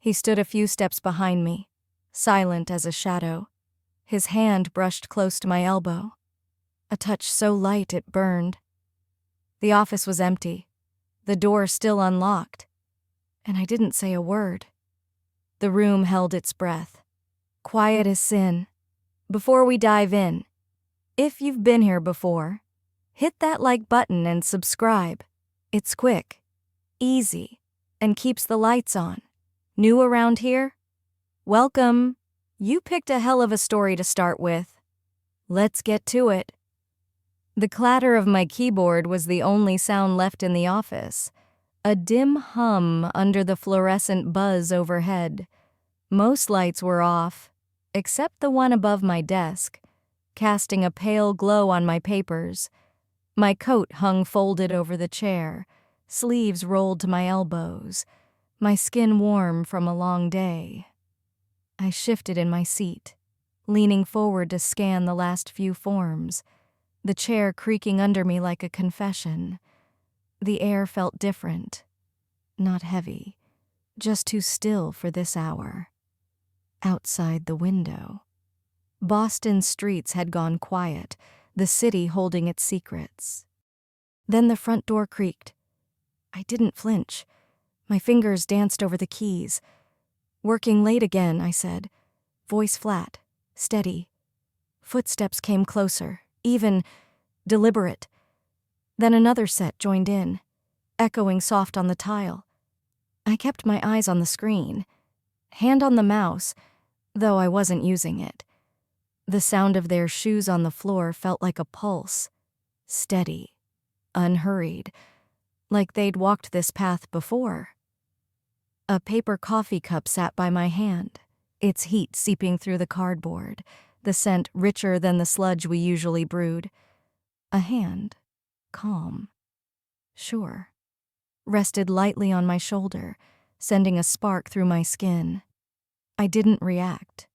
He stood a few steps behind me, silent as a shadow. His hand brushed close to my elbow, a touch so light it burned. The office was empty, the door still unlocked, and I didn't say a word. The room held its breath, quiet as sin. Before we dive in, if you've been here before, hit that like button and subscribe. It's quick, easy, and keeps the lights on. New around here? Welcome. You picked a hell of a story to start with. Let's get to it. The clatter of my keyboard was the only sound left in the office, a dim hum under the fluorescent buzz overhead. Most lights were off, except the one above my desk, casting a pale glow on my papers. My coat hung folded over the chair, sleeves rolled to my elbows, my skin warm from a long day. I shifted in my seat, leaning forward to scan the last few forms, the chair creaking under me like a confession. The air felt different, not heavy, just too still for this hour. Outside the window, Boston's streets had gone quiet, the city holding its secrets. Then the front door creaked. I didn't flinch. My fingers danced over the keys. "Working late again," I said, voice flat, steady. Footsteps came closer, even, deliberate. Then another set joined in, echoing soft on the tile. I kept my eyes on the screen, hand on the mouse, though I wasn't using it. The sound of their shoes on the floor felt like a pulse, steady, unhurried, like they'd walked this path before. A paper coffee cup sat by my hand, its heat seeping through the cardboard, the scent richer than the sludge we usually brewed. A hand, calm, sure, rested lightly on my shoulder, sending a spark through my skin. I didn't react,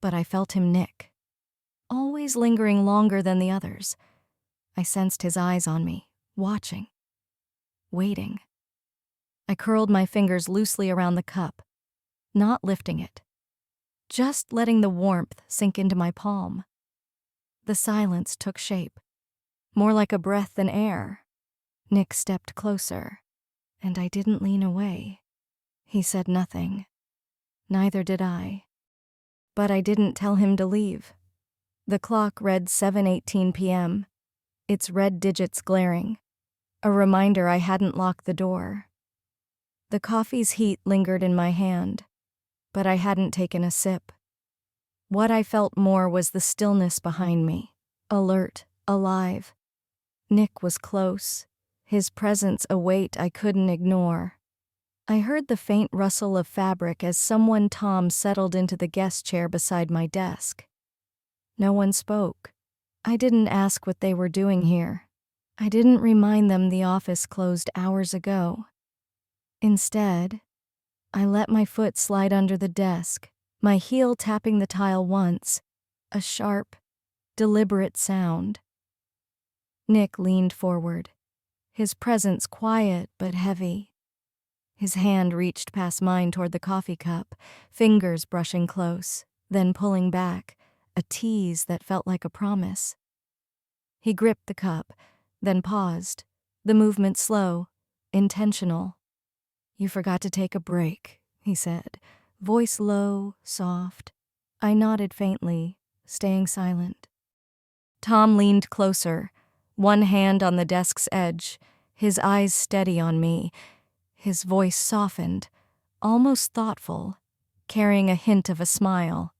but I felt him nick, always lingering longer than the others. I sensed his eyes on me, watching, waiting. I curled my fingers loosely around the cup, not lifting it, just letting the warmth sink into my palm. The silence took shape, more like a breath than air. Nick stepped closer, and I didn't lean away. He said nothing. Neither did I. But I didn't tell him to leave. The clock read 7:18 p.m., its red digits glaring, a reminder I hadn't locked the door. The coffee's heat lingered in my hand, but I hadn't taken a sip. What I felt more was the stillness behind me, alert, alive. Nick was close, his presence a weight I couldn't ignore. I heard the faint rustle of fabric as someone Tom settled into the guest chair beside my desk. No one spoke. I didn't ask what they were doing here. I didn't remind them the office closed hours ago. Instead, I let my foot slide under the desk, my heel tapping the tile once, a sharp, deliberate sound. Nick leaned forward, his presence quiet but heavy. His hand reached past mine toward the coffee cup, fingers brushing close, then pulling back, a tease that felt like a promise. He gripped the cup, then paused, the movement slow, intentional. "You forgot to take a break," he said, voice low, soft. I nodded faintly, staying silent. Tom leaned closer, one hand on the desk's edge, his eyes steady on me. His voice softened, almost thoughtful, carrying a hint of a smile.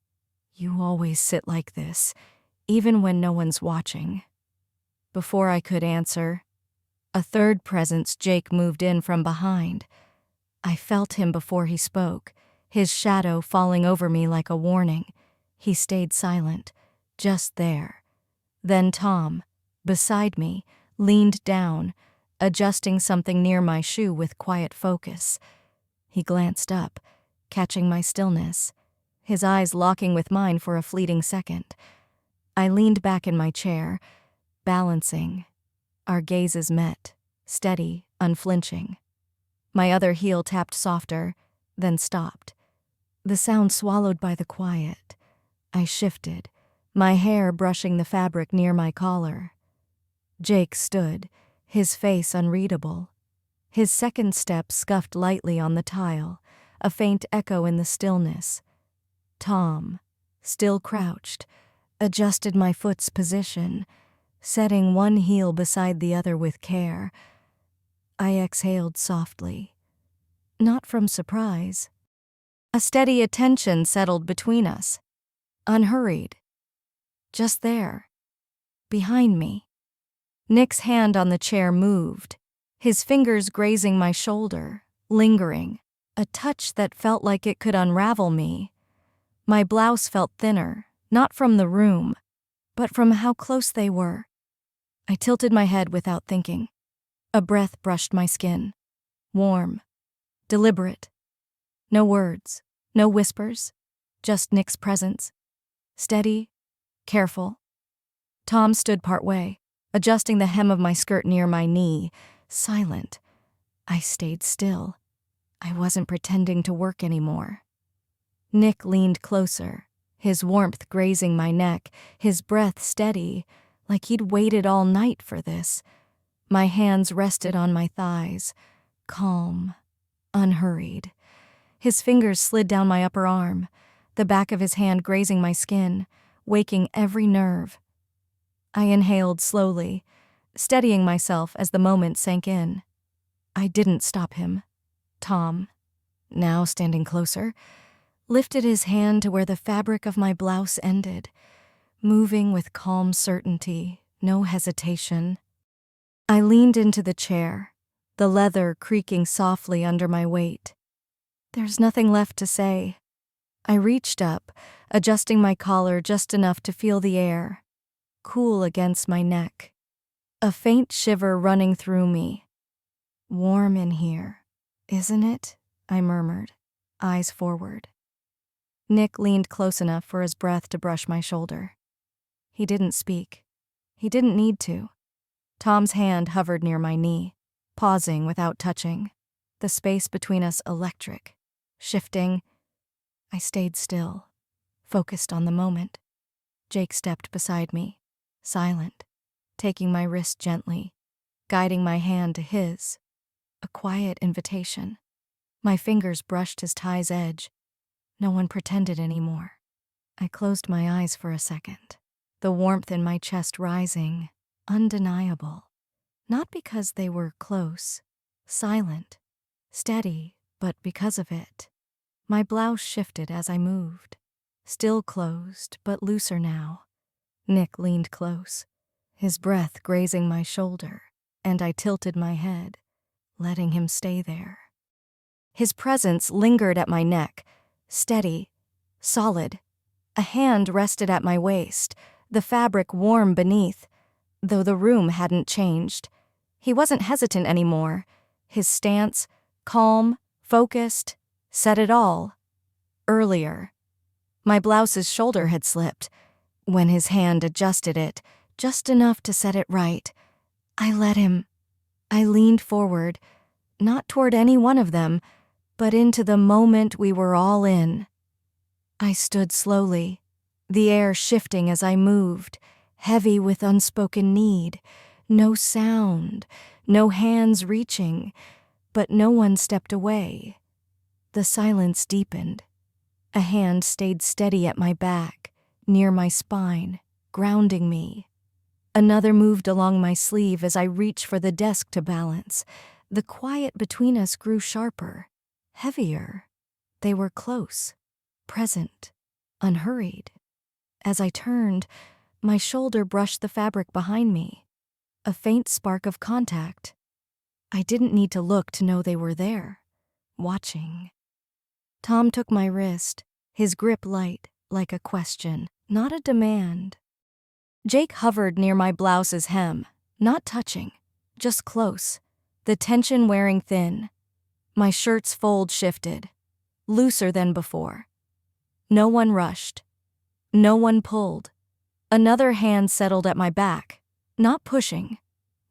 "You always sit like this, even when no one's watching." Before I could answer, a third presence, Jake, moved in from behind. I felt him before he spoke, his shadow falling over me like a warning. He stayed silent, just there. Then Tom, beside me, leaned down, adjusting something near my shoe with quiet focus. He glanced up, catching my stillness, his eyes locking with mine for a fleeting second. I leaned back in my chair, balancing. Our gazes met, steady, unflinching. My other heel tapped softer, then stopped. the sound swallowed by the quiet. I shifted, my hair brushing the fabric near my collar. Jake stood, his face unreadable. His second step scuffed lightly on the tile, a faint echo in the stillness. Tom, still crouched, adjusted my foot's position, setting one heel beside the other with care. I exhaled softly. Not from surprise. A steady attention settled between us. Unhurried. Just there. Behind me. Nick's hand on the chair moved, his fingers grazing my shoulder, lingering, a touch that felt like it could unravel me. My blouse felt thinner, not from the room, but from how close they were. I tilted my head without thinking. A breath brushed my skin. Warm. Deliberate. No words. No whispers. Just Nick's presence. Steady. Careful. Tom stood partway, adjusting the hem of my skirt near my knee. Silent. I stayed still. I wasn't pretending to work anymore. Nick leaned closer, his warmth grazing my neck, his breath steady, like he'd waited all night for this. My hands rested on my thighs, calm, unhurried. His fingers slid down my upper arm, the back of his hand grazing my skin, waking every nerve. I inhaled slowly, steadying myself as the moment sank in. I didn't stop him. Tom, now standing closer, lifted his hand to where the fabric of my blouse ended, moving with calm certainty, no hesitation. I leaned into the chair, the leather creaking softly under my weight. There's nothing left to say. I reached up, adjusting my collar just enough to feel the air, cool against my neck. A faint shiver running through me. Warm in here, isn't it? I murmured, eyes forward. Nick leaned close enough for his breath to brush my shoulder. He didn't speak. He didn't need to. Tom's hand hovered near my knee, pausing without touching, the space between us electric, shifting. I stayed still, focused on the moment. Jake stepped beside me, silent, taking my wrist gently, guiding my hand to his. A quiet invitation. My fingers brushed his tie's edge. No one pretended anymore. I closed my eyes for a second, the warmth in my chest rising, undeniable. Not because they were close, silent, steady, but because of it. My blouse shifted as I moved, still closed, but looser now. Nick leaned close, his breath grazing my shoulder, and I tilted my head, letting him stay there. His presence lingered at my neck, steady, solid. A hand rested at my waist, the fabric warm beneath, though the room hadn't changed. He wasn't hesitant anymore. His stance, calm, focused, said it all. Earlier, my blouse's shoulder had slipped. When his hand adjusted it, just enough to set it right, I let him. I leaned forward, not toward any one of them, but into the moment we were all in. I stood slowly, the air shifting as I moved, heavy with unspoken need. No sound, no hands reaching, but no one stepped away. The silence deepened. A hand stayed steady at my back, near my spine, grounding me. Another moved along my sleeve as I reached for the desk to balance. The quiet between us grew sharper, heavier. They were close, present, unhurried. As I turned, my shoulder brushed the fabric behind me. A faint spark of contact. I didn't need to look to know they were there, watching. Tom took my wrist, his grip light, like a question, not a demand. Jake hovered near my blouse's hem, not touching, just close, the tension wearing thin. My shirt's fold shifted, looser than before. No one rushed. No one pulled. Another hand settled at my back, not pushing,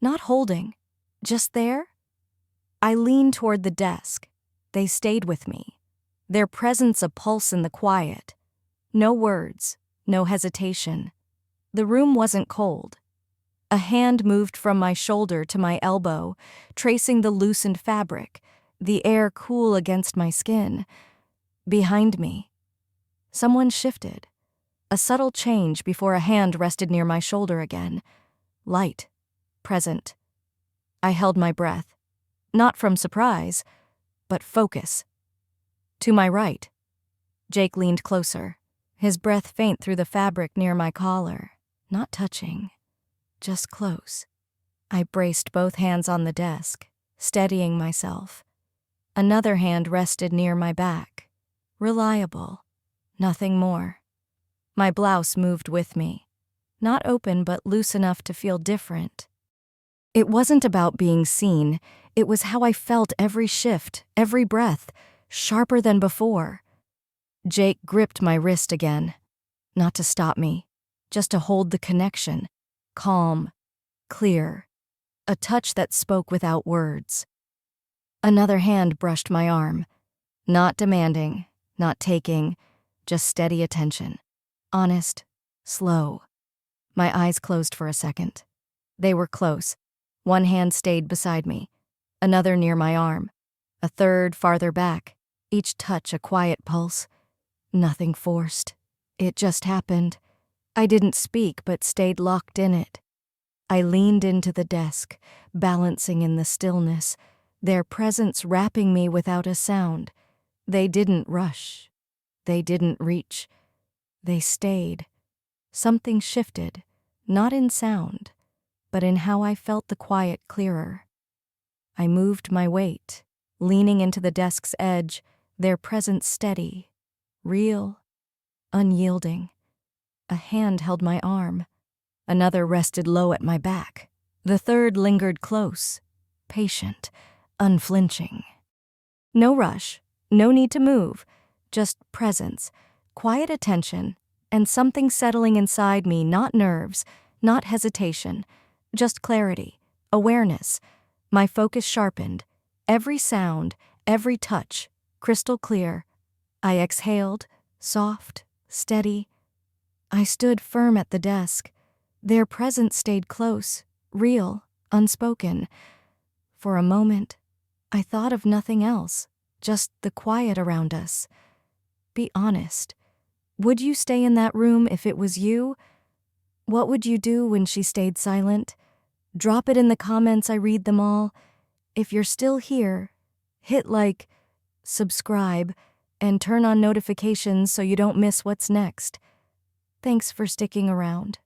not holding, just there. I leaned toward the desk. They stayed with me. their presence a pulse in the quiet. No words, no hesitation. The room wasn't cold. A hand moved from my shoulder to my elbow, tracing the loosened fabric, the air cool against my skin. Behind me, someone shifted. A subtle change before a hand rested near my shoulder again. Light, present. I held my breath, not from surprise, but focus. To my right, Jake leaned closer, his breath faint through the fabric near my collar, not touching, just close. I braced both hands on the desk, steadying myself. Another hand rested near my back. Reliable, nothing more. My blouse moved with me, not open but loose enough to feel different. It wasn't about being seen, it was how I felt every shift, every breath, sharper than before. Jake gripped my wrist again, not to stop me, just to hold the connection, calm, clear, a touch that spoke without words. Another hand brushed my arm, not demanding, not taking, just steady attention. Honest, slow. My eyes closed for a second. They were close. One hand stayed beside me, another near my arm, a third farther back, each touch a quiet pulse. Nothing forced. It just happened. I didn't speak but stayed locked in it. I leaned into the desk, balancing in the stillness, their presence wrapping me without a sound. They didn't rush. They didn't reach. They stayed. Something shifted, not in sound, but in how I felt the quiet clearer. I moved my weight, leaning into the desk's edge, their presence steady, real, unyielding. A hand held my arm. Another rested low at my back. The third lingered close, patient, unflinching. No rush, no need to move, just presence, quiet attention, and something settling inside me, not nerves, not hesitation, just clarity, awareness. My focus sharpened, every sound, every touch, crystal clear. I exhaled, soft, steady. I stood firm at the desk. Their presence stayed close, real, unspoken. For a moment, I thought of nothing else, just the quiet around us. Be honest. Would you stay in that room if it was you? What would you do when she stayed silent? Drop it in the comments, I read them all. If you're still here, hit like, subscribe, and turn on notifications so you don't miss what's next. Thanks for sticking around.